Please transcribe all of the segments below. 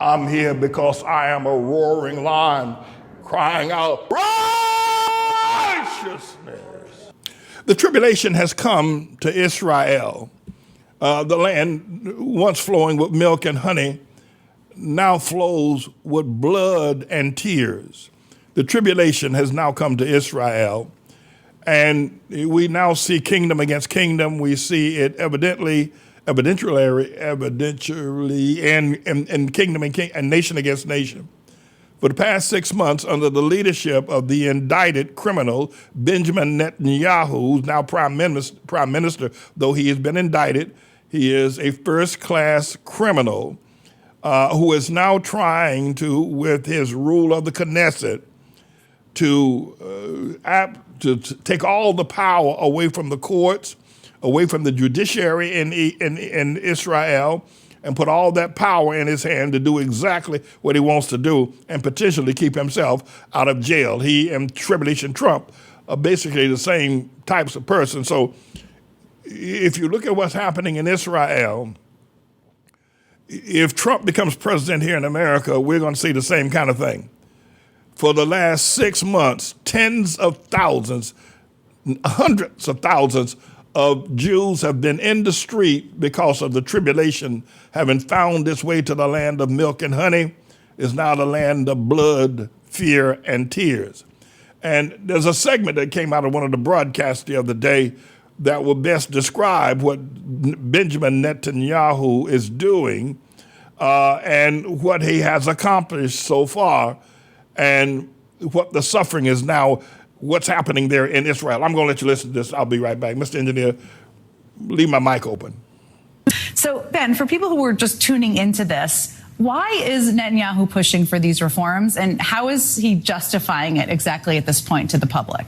I'm here because I am a roaring lion crying out righteousness. The tribulation has come to Israel. The land once flowing with milk and honey now flows with blood and tears. The tribulation has now come to Israel. And we now see kingdom against kingdom. We see it evidentially, and kingdom and nation against nation. For the past 6 months, under the leadership of the indicted criminal Benjamin Netanyahu, who's now prime minister, though he has been indicted, he is a first-class criminal who is now trying to, with his rule of the Knesset, to take all the power away from the courts, away from the judiciary in Israel, and put all that power in his hand to do exactly what he wants to do and potentially keep himself out of jail. He and Tribulation Trump are basically the same types of person. So if you look at what's happening in Israel, if Trump becomes president here in America, we're going to see the same kind of thing. For the last 6 months, tens of thousands, hundreds of thousands of Jews have been in the street because of the tribulation, having found its way to the land of milk and honey, is now the land of blood, fear, and tears. And there's a segment that came out of one of the broadcasts the other day that will best describe what Benjamin Netanyahu is doing and what he has accomplished so far, and what the suffering is now, what's happening there in Israel. I'm going to let you listen to this. I'll be right back. Mr. Engineer, leave my mic open. So, Ben, for people who are just tuning into this, why is Netanyahu pushing for these reforms, and how is he justifying it exactly at this point to the public?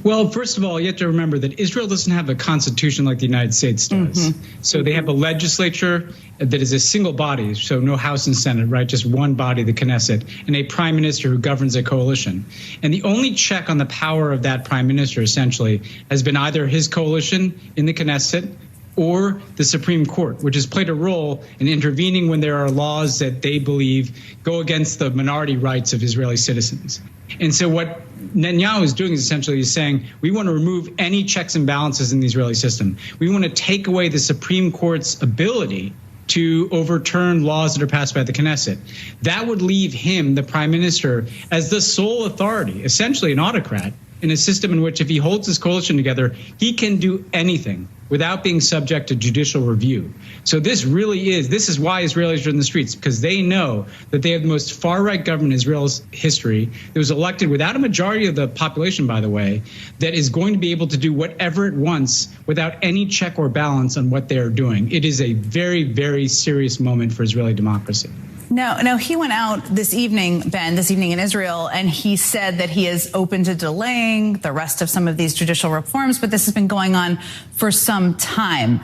Well, first of all, you have to remember that Israel doesn't have a constitution like the United States does. So they have a legislature that is a single body, so no House and Senate, right? Just one body, the Knesset, and a prime minister who governs a coalition. And the only check on the power of that prime minister, essentially, has been either his coalition in the Knesset or the Supreme Court, which has played a role in intervening when there are laws that they believe go against the minority rights of Israeli citizens. And so what Netanyahu is doing is essentially saying, we want to remove any checks and balances in the Israeli system. We want to take away the Supreme Court's ability to overturn laws that are passed by the Knesset. That would leave him, the prime minister, as the sole authority, essentially an autocrat, in a system in which if he holds his coalition together, he can do anything without being subject to judicial review. So this is why Israelis are in the streets, because they know that they have the most far-right government in Israel's history that was elected without a majority of the population, by the way, that is going to be able to do whatever it wants without any check or balance on what they're doing. It is a very, very serious moment for Israeli democracy. Now, he went out this evening, Ben, in Israel, and he said that he is open to delaying the rest of some of these judicial reforms, but this has been going on for some time.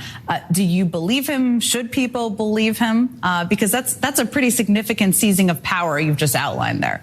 Do you believe him? Should people believe him? Because that's a pretty significant seizing of power you've just outlined there.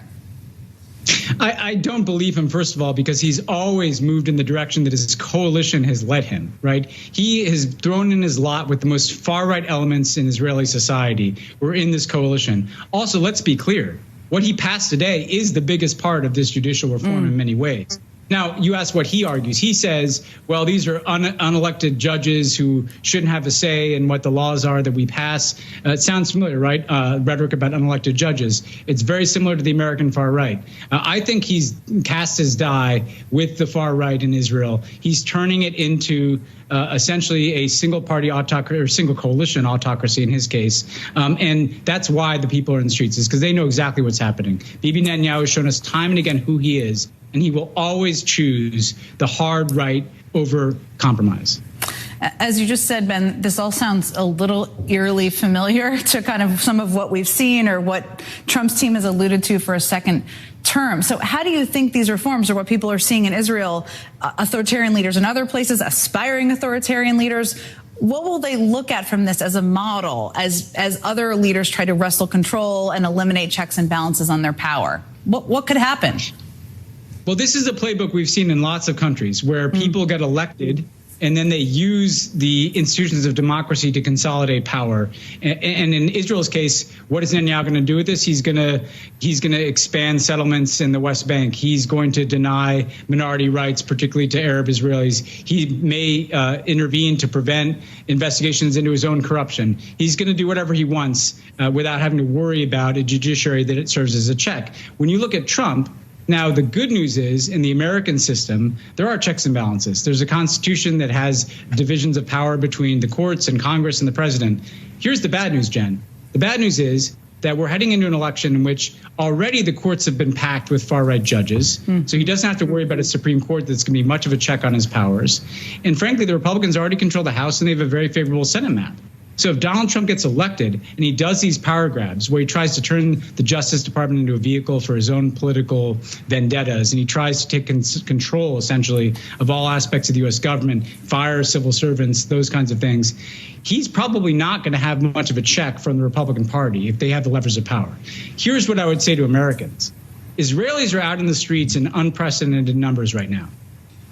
I don't believe him, first of all, because he's always moved in the direction that his coalition has led him, right? He has thrown in his lot with the most far-right elements in Israeli society who are in this coalition. Also, let's be clear. What he passed today is the biggest part of this judicial reform in many ways. Now, you ask what he argues. He says, well, these are unelected judges who shouldn't have a say in what the laws are that we pass. It sounds familiar, right? Rhetoric about unelected judges. It's very similar to the American far right. I think he's cast his die with the far right in Israel. He's turning it into essentially a single party autocracy, or single coalition autocracy in his case. And that's why the people are in the streets, is because they know exactly what's happening. Bibi Netanyahu has shown us time and again who he is. And he will always choose the hard right over compromise. As you just said, Ben, this all sounds a little eerily familiar to kind of some of what we've seen or what Trump's team has alluded to for a second term. So how do you think these reforms, or what people are seeing in Israel, authoritarian leaders in other places, aspiring authoritarian leaders, what will they look at from this as a model as other leaders try to wrestle control and eliminate checks and balances on their power? What could happen? Well, this is a playbook we've seen in lots of countries where people get elected and then they use the institutions of democracy to consolidate power. And in Israel's case, what is Netanyahu going to do with this? He's going to expand settlements in the West Bank. He's going to deny minority rights, particularly to Arab Israelis. He may intervene to prevent investigations into his own corruption. He's going to do whatever he wants without having to worry about a judiciary that it serves as a check. When you look at Trump, now, the good news is in the American system, there are checks and balances. There's a constitution that has divisions of power between the courts and Congress and the president. Here's the bad news, Jen. The bad news is that we're heading into an election in which already the courts have been packed with far-right judges. So he doesn't have to worry about a Supreme Court that's going to be much of a check on his powers. And frankly, the Republicans already control the House and they have a very favorable Senate map. So if Donald Trump gets elected and he does these power grabs where he tries to turn the Justice Department into a vehicle for his own political vendettas, and he tries to take control, essentially, of all aspects of the U.S. government, fire civil servants, those kinds of things, he's probably not going to have much of a check from the Republican Party if they have the levers of power. Here's what I would say to Americans. Israelis are out in the streets in unprecedented numbers right now.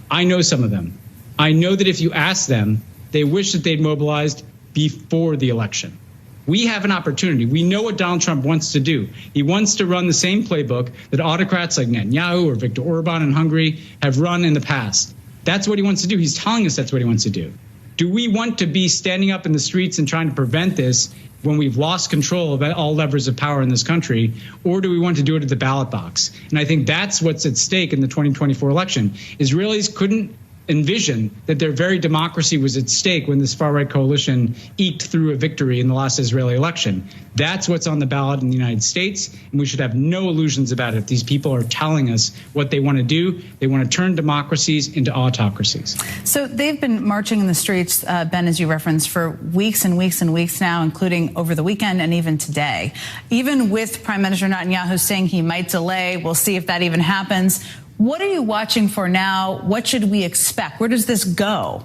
I know some of them. I know that if you ask them, they wish that they'd mobilized before the election. We have an opportunity. We know what Donald Trump wants to do. He wants to run the same playbook that autocrats like Netanyahu or Viktor Orban in Hungary have run in the past. That's what he wants to do. He's telling us that's what he wants to do. Do we want to be standing up in the streets and trying to prevent this when we've lost control of all levers of power in this country, or do we want to do it at the ballot box? And I think that's what's at stake in the 2024 election. Israelis couldn't envision that their very democracy was at stake when this far-right coalition eked through a victory in the last Israeli election. That's what's on the ballot in the United States, and we should have no illusions about it. These people are telling us what they want to do. They want to turn democracies into autocracies. So they've been marching in the streets, Ben, as you referenced, for weeks and weeks and weeks now, including over the weekend and even today. Even with Prime Minister Netanyahu saying he might delay, we'll see if that even happens. What are you watching for now? What should we expect? Where does this go?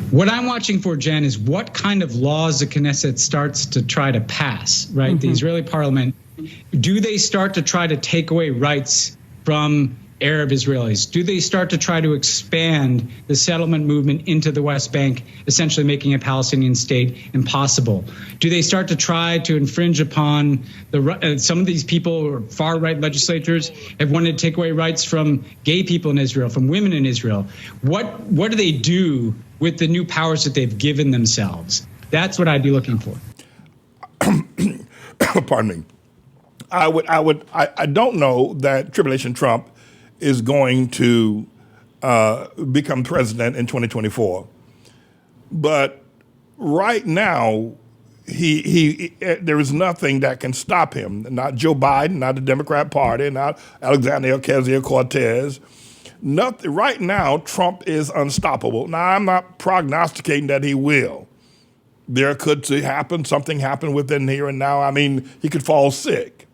What I'm watching for, Jen, is what kind of laws the Knesset starts to try to pass, right? The Israeli parliament, do they start to try to take away rights from Arab Israelis? Do they start to try to expand the settlement movement into the West Bank, essentially making a Palestinian state impossible? Do they start to try to infringe upon some of these people, or far-right legislators, have wanted to take away rights from gay people in Israel, from women in Israel? What do they do with the new powers that they've given themselves? That's what I'd be looking for. Pardon me. I don't know that Tribulation Trump is going to become president in 2024. But right now, there is nothing that can stop him. Not Joe Biden, not the Democrat Party, not Alexandria Ocasio-Cortez. Nothing. Right now, Trump is unstoppable. Now, I'm not prognosticating that he will. There could something happen within here and now. I mean, he could fall sick.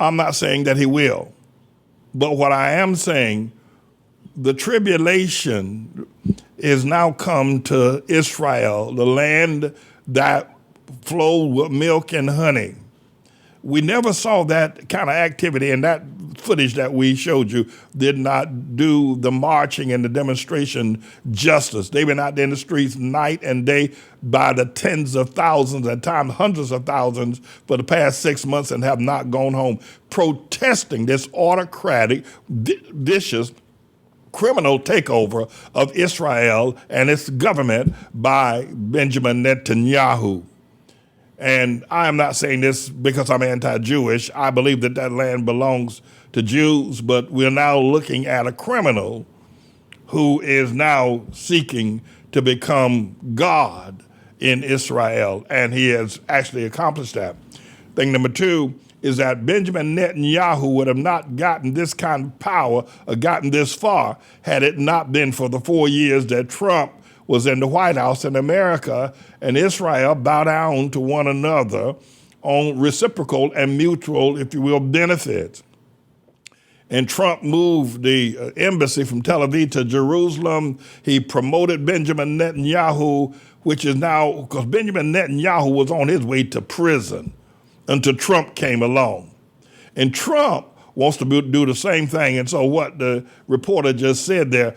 I'm not saying that he will. But what I am saying, the tribulation is now come to Israel, the land that flowed with milk and honey. We never saw that kind of activity, and that footage that we showed you did not do the marching and the demonstration justice. They've been out there in the streets night and day by the tens of thousands, at times hundreds of thousands, for the past 6 months and have not gone home, protesting this autocratic, vicious, criminal takeover of Israel and its government by Benjamin Netanyahu. And I am not saying this because I'm anti-Jewish. I believe that that land belongs to Jews, but we're now looking at a criminal who is now seeking to become God in Israel, and he has actually accomplished that. Thing number two is that Benjamin Netanyahu would have not gotten this kind of power or gotten this far had it not been for the 4 years that Trump was in the White House, and America and Israel bow down to one another on reciprocal and mutual, if you will, benefits. And Trump moved the embassy from Tel Aviv to Jerusalem. He promoted Benjamin Netanyahu, which is now, because Benjamin Netanyahu was on his way to prison until Trump came along. And Trump wants to do the same thing. And so what the reporter just said there,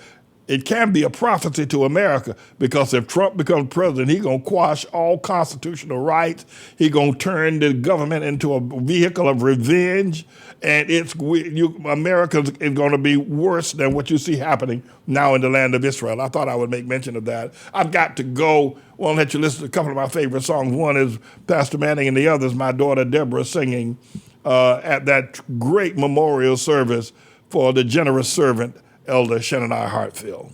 it can be a prophecy to America, because if Trump becomes president, he's going to quash all constitutional rights. He's going to turn the government into a vehicle of revenge. And America is going to be worse than what you see happening now in the land of Israel. I thought I would make mention of that. I've got to go. Well, I'll let you listen to a couple of my favorite songs. One is Pastor Manning, and the other is my daughter Deborah singing at that great memorial service for the generous servant, Elder Shannon Hartfield.